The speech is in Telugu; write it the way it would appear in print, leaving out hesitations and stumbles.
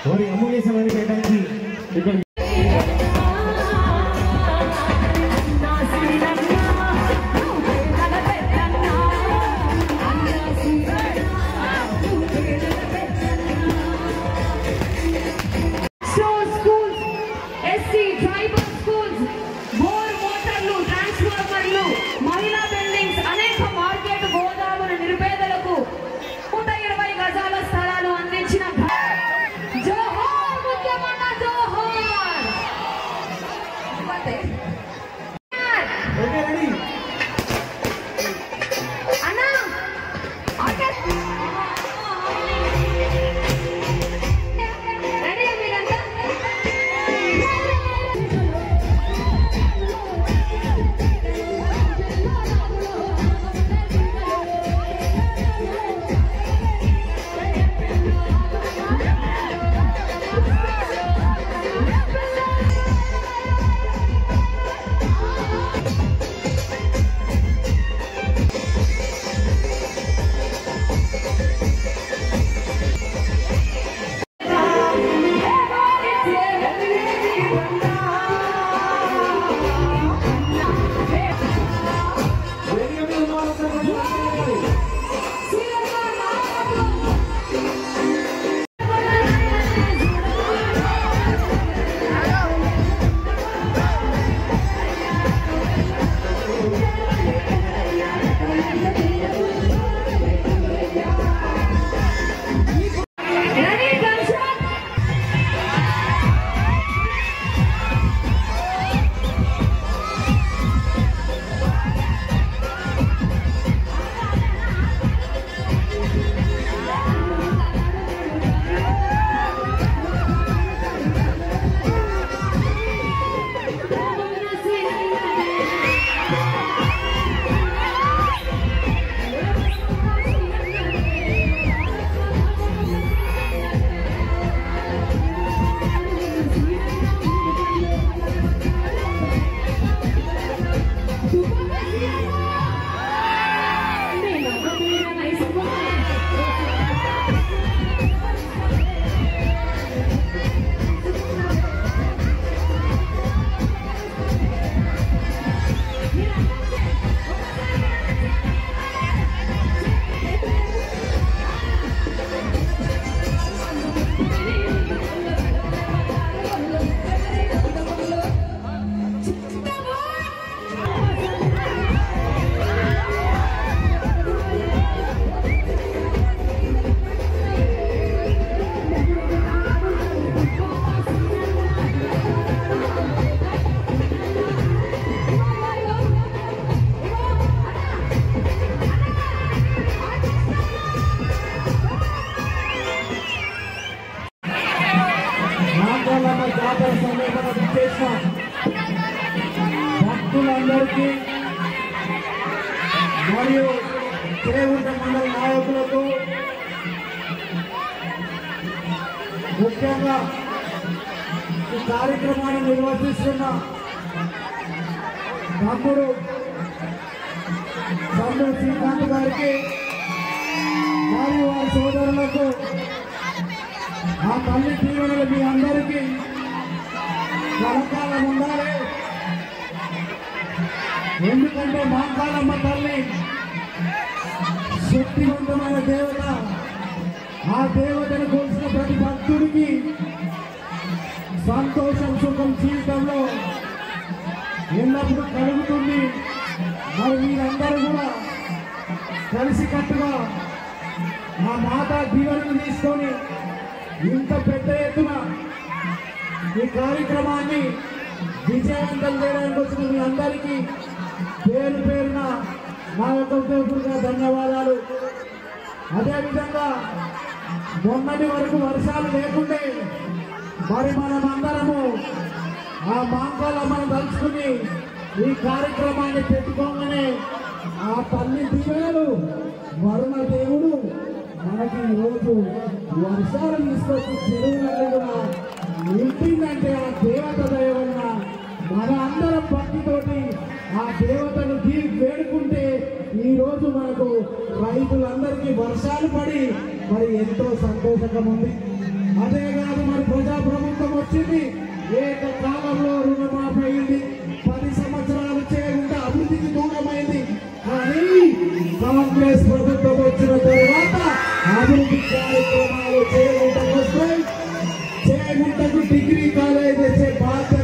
వారి అమూల్య సమయాన్ని కేటాయించి ఇక్కడ భక్తులందరికీ మరియు చేగుంట మండల నాయకులకు ముఖ్యంగా ఈ కార్యక్రమాన్ని నిర్వర్తిస్తున్న తమ్ముడు సందర్ శ్రీకాంత్ గారికి మరియు వారి సోదరులకు ఆ తల్లి దీవెనలు మీ అందరికీ కలకాలం ఉండాలి. ఎందుకంటే మాంకాలమ్మ తల్లి శక్తివంతమైన దేవత. ఆ దేవతను కొలిసిన ప్రతి భక్తుడికి సంతోషం సుఖం జీవితంలో ఎల్లప్పుడూ కలుగుతుంది. మరి మీరందరూ కూడా కలిసికట్టుగా ఆ మాతా దీవెనను తీసుకొని ఇంత పెద్ద ఎత్తున ఈ కార్యక్రమాన్ని విజయవంతం చేయడానికి వచ్చిన మీ అందరికీ పేరు పేరున నా యొక్క హృదయపూర్వక ధన్యవాదాలు. అదేవిధంగా మొన్నటి వరకు వర్షాలు లేకుంటే మరి మనం అందరము ఆ మాంకాలమ్మను తలుచుకుని ఈ కార్యక్రమాన్ని పెట్టుకోగానే ఆ తల్లి దీవెనలు వరుణ దేవుడు మనకి ఈరోజు వర్షాలు తీసుకొచ్చి చెరువులను కూడా నింపిందంటే ఆ దేవత దయ వలన మన అందరం భక్తితోటి ఆ దేవతను వేడుకుంటే ఈరోజు మనకు రైతులందరికీ వర్షాలు పడి మరి ఎంతో సంతోషంగా ఉంది. అదే కాదు మరి ప్రజాప్రభుత్వం వచ్చింది, ఏకకాలంలో రుణమాఫీ అయింది, 10 సంవత్సరాలు చేయకుండా అభివృద్ధికి దూరమైంది. కానీ కాంగ్రెస్ ప్రభుత్వం వచ్చిన తర్వాత అభివృద్ధి కార్యక్రమాలు చేయకుంటకు వస్తాయి. చేయకుంటకు డిగ్రీ కాలేజ్ తెచ్చే బాధ్యత